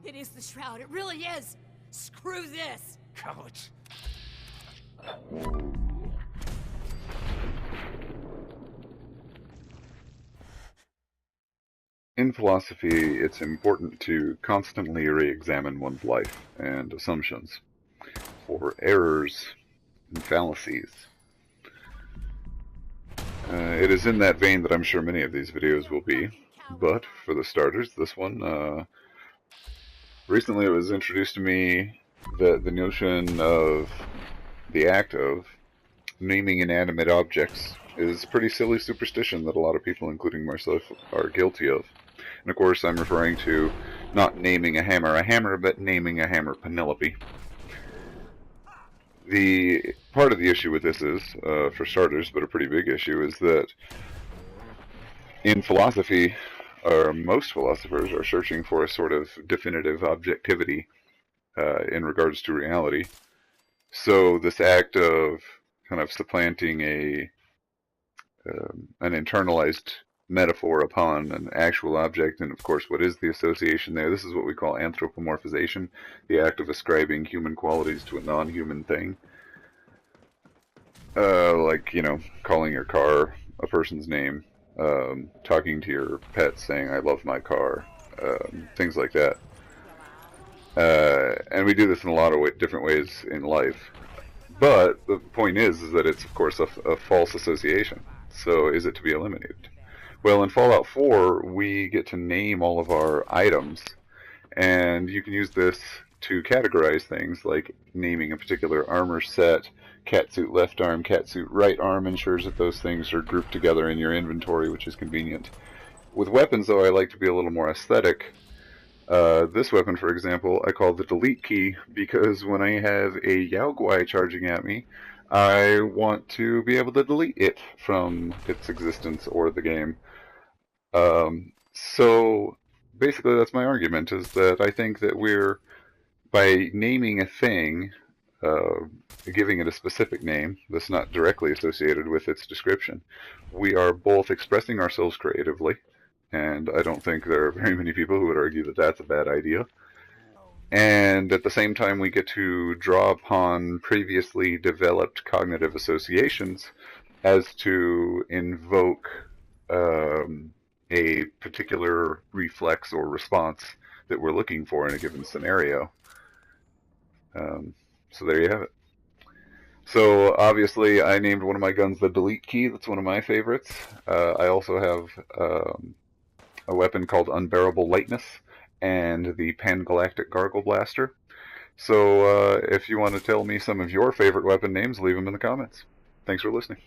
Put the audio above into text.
It is the Shroud. It really is. Screw this. Cowards. In philosophy, it's important to constantly re-examine one's life and assumptions for errors and fallacies. It is in that vein that I'm sure many of these videos will be, but for the starters, this one, recently it was introduced to me that the notion of the act of naming inanimate objects is a pretty silly superstition that a lot of people, including myself, are guilty of. And of course, I'm referring to not naming a hammer, but naming a hammer Penelope. The part of the issue with this is, for starters, but a pretty big issue, is that in philosophy, or most philosophers are searching for a sort of definitive objectivity in regards to reality. So this act of kind of supplanting an internalized metaphor upon an actual object, and of course what is the association there? This is what we call anthropomorphization, the act of ascribing human qualities to a non-human thing. Like, you know, calling your car a person's name, talking to your pet saying, I love my car, things like that. And we do this in a lot of different ways in life. But the point is that it's, of course, a false association. So is it to be eliminated? Well, in Fallout 4, we get to name all of our items, and you can use this to categorize things, like naming a particular armor set. Catsuit left arm, catsuit right arm ensures that those things are grouped together in your inventory, which is convenient. With weapons, though, I like to be a little more aesthetic. This weapon, for example, I call the delete key, because when I have a Yao Guai charging at me, I want to be able to delete it from its existence or the game. So basically that's my argument, is that I think that we're, by naming a thing, giving it a specific name that's not directly associated with its description, we are both expressing ourselves creatively, and I don't think there are very many people who would argue that that's a bad idea. And at the same time, we get to draw upon previously developed cognitive associations as to invoke a particular reflex or response that we're looking for in a given scenario. So there you have it. So obviously I named one of my guns the delete key. That's one of my favorites. I also have a weapon called Unbearable Lightness and the Pan-Galactic Gargle Blaster. So if you want to tell me some of your favorite weapon names, leave them in the comments. Thanks for listening.